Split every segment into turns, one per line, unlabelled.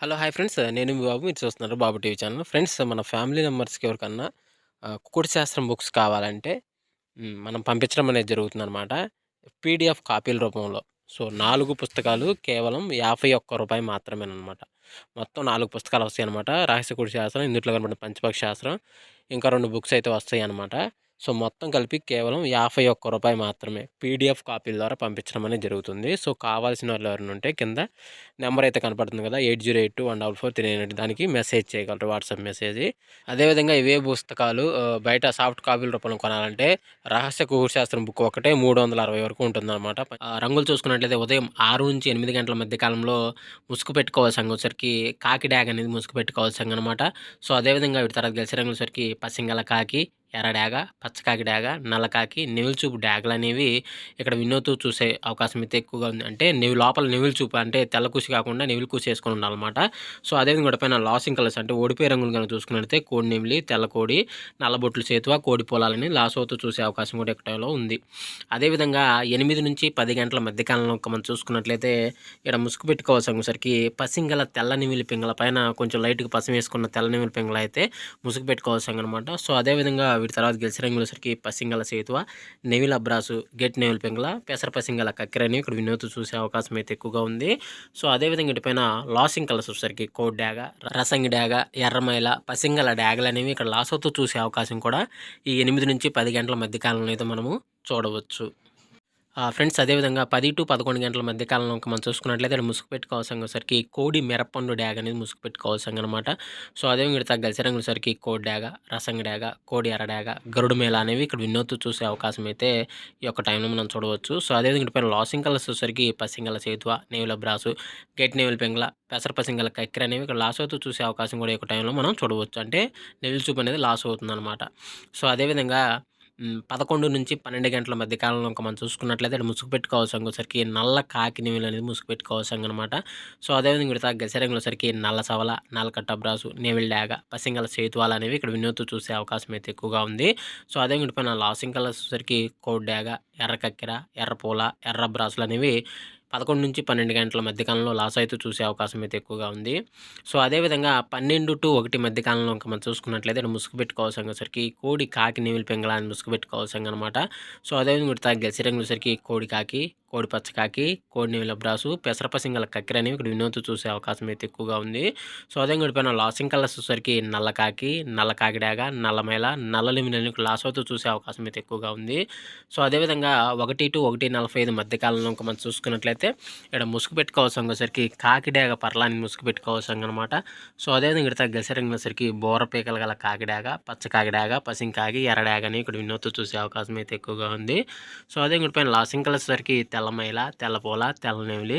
Hello! Hi friends. నేను మీ బాబు. మీరు చూస్తున్నారు బాబు టీవీ ఛానల్. ఫ్రెండ్స్ మన ఫ్యామిలీ మెంబర్స్‌కి ఎవరికన్నా కుకుడు శాస్త్రం బుక్స్ కావాలంటే మనం పంపించడం అనేది జరుగుతుందనమాట. పీడీఎఫ్ కాపీల రూపంలో. సో, 4 పుస్తకాలు కేవలం రూ. 51 మాత్రమేననమాట. మొత్తం 4 పుస్తకాలు వస్తాయనమాట. రహస్య కుడి శాస్త్రం, ఇందుట్లో కనపడిన పంచపక్షి శాస్త్రం, ఇంకా 2 బుక్స్ అయితే వస్తాయనమాట. సో, మొత్తం కలిపి కేవలం రూ. 51 మాత్రమే. పీడీఎఫ్ కాపీల ద్వారా పంపించడం అనేది జరుగుతుంది. సో, కావాల్సిన వాళ్ళు ఎవరైనా ఉంటే కింద నెంబర్ అయితే కనపడుతుంది కదా! 8082144398 దానికి మెసేజ్ చేయగలరు. WhatsApp message. అదేవిధంగా ఇవే పుస్తకాలు బయట సాఫ్ట్ కాపీల రూపంలో కొనాలంటే రహస్య కుకుడు శాస్త్రం బుక్ ఒకటే 360 వరకు ఉంటుందనమాట. రంగులు చూసుకున్నట్లయితే ఉదయం 6-8 గంటల మధ్య కాలంలో ముసుగు పెట్టుకోవాల్సంగొచ్చేసరికి కాకి డ్యాగ్ అనేది ముసుగు పెట్టుకోవాల్సిందనమాట. సో, అదేవిధంగా వీటి తర్వాత గెలిచే రంగులసరికి పసింగల కాకి, ఎర్ర డాగ, పచ్చకాకి డాగ, నల్ల కాకి, నెమిలి చూపు డాగలనేవి ఇక్కడ వినోద్‌తో చూసే అవకాశం అయితే ఎక్కువగా ఉంది. అంటే లోపల నెమిలి చూపు అంటే తెల్ల కూసి కాకుండా నెమిలి కూసి యేసుకొని ఉండాలనమాట. సో, అదేవిధంగా వాటిపైన లాసింగ్ కలర్స్ అంటే ఓడిపోయే రంగులు గనుక చూసుకున్నట్లయితే కోడి నెమిలి, తెల్ల కోడి, నల్లబొట్లు సేతువ, కోడి పొలాలని లాసోతో చూసే అవకాశం కూడా ఎక్కటలో ఉంది. అదేవిధంగా 8-10 గంటల మధ్య కాలంలో మనం చూసుకున్నట్లయితే ఇక్కడ ముసుగు పెట్టుకోవాల్సరికి పసింగల తెల్ల నెమిలి పింగళ పైన కొంచెం లైట్‌గా పసం వేసుకున్న తెల్ల నెమిలి పింగళ అయితే ముసుగు పెట్టుకోవాల్సిందనమాట. సో, అదేవిధంగా వీటి తర్వాత గెలిచే రంగులసరికి పసింగల సేతువ, నెమిలి అబ్రాసు, గెట్ నెమిలి పింగళ, పెసర పసింగల కక్కెరని ఇక్కడ వినోద్‌తో చూసే అవకాశం అయితే ఎక్కువగా ఉంది. సో, అదేవిధంగా వీటిపైన లాసింగ్ కలర్స్ వచ్చేసరికి కోడి డాగ, రసంగి డాగ, ఎర్రమైల, పసింగల డాగలనేవి ఇక్కడ లాసోతో చూసే అవకాశం కూడా ఈ 8-10 గంటల మధ్య కాలంలో అయితే మనము చూడవచ్చు. ఫ్రెండ్స్ అదేవిధంగా 10-11 గంటల మధ్య కాలంలో మనం చూసుకున్నట్లయితే ఇక్కడ ముసుగు పెట్టుకోవాల్సరికి కోడి మిరప్పండు డ్యాగ్ అనేది ముసుగు పెట్టుకోవాల్సిందనమాట. సో, అదేవిధంగా ఇక్కడ గెలిచే రంగులసరికి కోడి డాగ, రసంగి డాగ, కోడి ఎర్ర డాగ, గరుడు మేళ అనేవి ఇక్కడ వినోద్‌తో చూసే అవకాశం అయితే ఈ యొక్క టైంలో మనం చూడవచ్చు. సో, అదేవిధంగా వీటిపైన లాసింగ్ కలర్స్ వచ్చేసరికి పసింగల సేతువ, నెమిలి అబ్రాసు, గెట్ నెమిలి పింగళ, పెసర పసింగల కక్కెర అనేవి ఇక్కడ లాస్ అవుతూ చూసే అవకాశం కూడా ఈ యొక్క టైంలో మనం చూడవచ్చు. అంటే నెమిలి చూపు అనేది లాస్ అవుతుందనమాట. సో, అదేవిధంగా 11-12 గంటల మధ్య కాలంలో ఇంక మనం చూసుకున్నట్లయితే ఇక్కడ ముసుగు పెట్టుకోవాల్సరికి నల్ల కాకి నెమిలి అనేది ముసుగు పెట్టుకోవాల్సిందనమాట. సో, అదేవిధంగా వీటి గెలిచే రంగులసరికి నల్ల సవల, నల్లకట్ట అబ్రాసు, నెమిలి డాగ, పసింగల సేతువాలు అనేవి ఇక్కడ వినోద్‌తో చూసే అవకాశం అయితే ఎక్కువగా ఉంది. సో, అదేవిధంగా వీటిపైన లాసింగ్ కలర్స్ వచ్చేసరికి కోడి డాగ, ఎర్ర కక్కెర, ఎర్ర పూల, ఎర్ర బ్రాసులు అనేవి 11-12 గంటల మధ్య కాలంలో లాస్ అయితే చూసే అవకాశం అయితే ఎక్కువగా ఉంది. సో, అదేవిధంగా 12-1 మధ్య కాలంలో ఇంక మనం చూసుకున్నట్లయితే ఇక్కడ ముసుగు పెట్టుకోవాల్సరికి కోడి, కాకి, నెమిలి పింగళ అని ముసుగు పెట్టుకోవాల్సిందనమాట. సో, అదేవిధంగా వీటి గెలిచే రంగులసరికి కోడి కాకి, కోడి పచ్చకాకి, కోడి నెమిలి అబ్రాసు, పెసర పసింగల కక్కెర అనేవి ఇక్కడ వినోద్‌తో చూసే అవకాశం అయితే ఎక్కువగా ఉంది. సో, అదేవిధంగా వీటిపైన లాసింగ్ కలర్స్ వచ్చేసరికి నల్ల కాకి, నల్ల కాకి డాగ, నల్ల మైల, నల్ల నెమిలి అనేవి ఇక్కడ లాస్ అవుతూ చూసే అవకాశం అయితే ఎక్కువగా ఉంది. సో, అదేవిధంగా 1-1:45 మధ్య కాలంలో ఇంక మనం చూసుకున్నట్లయితే ఇక్కడ ముసుగు పెట్టుకోవాల్సరికి కాకి డాగ పర్లాని ముసుగు పెట్టుకోవాల్సిందనమాట. సో, అదేవిధంగా ఇక్కడ గెలిచే రంగులసరికి బోర పీకలు గల కాకి డాగ, పచ్చ కాకి డాగ, పసింగ్ కాకి, ఎర్ర డాగ అని ఇక్కడ వినోద్‌తో చూసే అవకాశం అయితే ఎక్కువగా ఉంది. సో, అదే వీటిపైన లాసింగ్ కలర్స్ వచ్చేసరికి తెల్ల మైల, తెల్ల పూల, తెల్ల నెమిలి,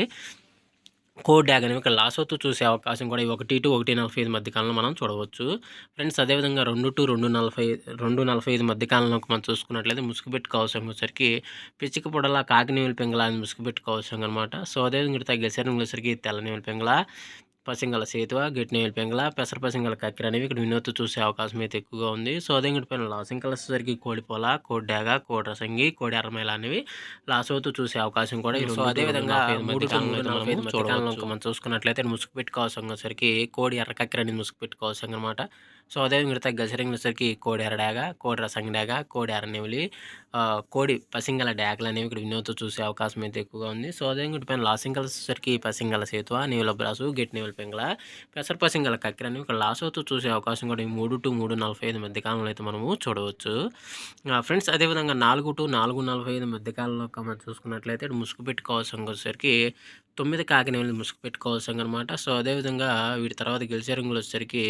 కోడి డాగ్ అనేవి ఇక్కడ లాస్ అవుతూ చూసే అవకాశం కూడా ఈ 1-1:45 మధ్య కాలంలో మనం చూడవచ్చు. ఫ్రెండ్స్ అదేవిధంగా 2-2:45 మధ్య కాలంలో మనం చూసుకున్నట్లయితే ముసుగు పెట్టుకోవాల్సరికి పిచ్చిక పొడల కాకి నెమిలి పింగళ అని ముసుగు పెట్టుకోవాల్సిందనమాట. సో, అదేవిధంగా ఇక్కడ గెలిచే రంగులసరికి తెల్ల నెమిలి పింగళ, పసింగల సేతువ, గెట్ నెమిలి పింగళ, పెసర పసింగల కక్కెర అనేవి ఇక్కడ వినోద్‌తో చూసే అవకాశం అయితే ఎక్కువగా ఉంది. సో, అదే వీటిపైన లాసింగ్ కలర్స్ వచ్చేసరికి కోడి పోల, కోడి డాగ, కోడి రసంగి, కోడి ఎర్రమైల అనేవి లాస్ అవుతూ చూసే అవకాశం కూడా ఈ సో, అదేవిధంగా 3-3:45 మధ్య కాలంలో మనం చూసుకున్నట్లయితే ముసుగు పెట్టుకోవాల్సరికి కోడి ఎర్ర కక్కెర అనేది ముసుగు పెట్టుకోవాల్సిందనమాట. సో, అదేవిధంగా ఇక్కడ గెలిచే రంగులసరికి కోడి ఎర్ర డాగ, కోడి రసంగి డాగ, కోడి ఎర్ర నెమిలి, కోడి పసింగల డాగలు అనేవి ఇక్కడ వినోద్‌తో చూసే అవకాశం అయితే ఎక్కువగా ఉంది. సో, అదేవిధంగా వీటిపైన లాసింగ్ కలర్స్ వచ్చేసరికి పసింగల సేతువ, నెమిలి అబ్రాసు, గెట్ నెమిలి పింగళ, పెసర పసింగల కక్కెర అనేవి ఇక్కడ లాస్ అవుతూ చూసే అవకాశం కూడా ఈ 3-3:45 మధ్య కాలంలో అయితే మనము చూడవచ్చు. ఫ్రెండ్స్ అదేవిధంగా 4-4:45 మధ్య కాలంలో మనం చూసుకున్నట్లయితే ఇక్కడ ముసుగు పెట్టుకోవాల్సరికి 9 కాకి నెమిలి ముసుగు పెట్టుకోవాల్సిందనమాట. సో, అదేవిధంగా వీటి తర్వాత గెలిచే రంగులు వచ్చేసరికి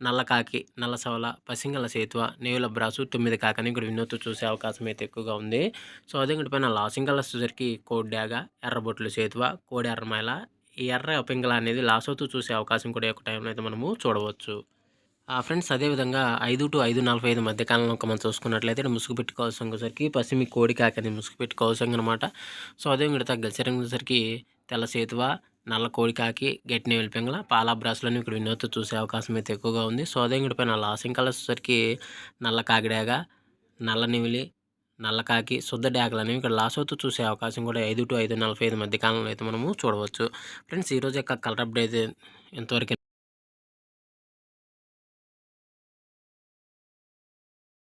నల్ల కాకి, నల్ల సవల, పసింగల సేతువ, నెమిలి అబ్రాసు, 9 కాకి అని ఇక్కడ వినోద్‌తో చూసే అవకాశం అయితే ఎక్కువగా ఉంది. సో, అదే వీటిపైన లాసింగ్ కలర్స్ వచ్చేసరికి కోడి డాగ, ఎర్రబొట్లు సేతువ, కోడి ఎర్రమైల, ఈ ఎర్ర పింగళ అనేది లాస్ అవుతూ చూసే అవకాశం కూడా ఈ యొక్క టైంలో అయితే మనము చూడవచ్చు. ఫ్రెండ్స్ అదేవిధంగా 5-5:45 మధ్య కాలంలో మనం చూసుకున్నట్లయితే ఇక్కడ ముసుగు పెట్టుకోవాల్సరికి పసిమి కోడి కాకి అనేది ముసుగు పెట్టుకోవాల్సిందనమాట. సో, అదే వీటితో గెలిచే రంగులసరికి తెల్ల సేతువ, నల్ల కోడి కాకి, గెట్ నెమిలి పింగళ, పాల బ్రాసులని ఇక్కడ వినోద్‌తో చూసే అవకాశం అయితే ఎక్కువగా ఉంది. సో, అదే వీటిపైన లాసింగ్ కలర్స్ వచ్చేసరికి నల్ల కాకి డాగ, నల్ల నెమిలి, నల్ల కాకి, శుద్ధ డాగలు అనేవి ఇక్కడ లాస్ అవుతూ చూసే అవకాశం కూడా 5-5:45 మధ్య కాలంలో అయితే మనము చూడవచ్చు. ఫ్రెండ్స్ ఈరోజు యొక్క కలర్ అప్డేట్ ఎంతవరకు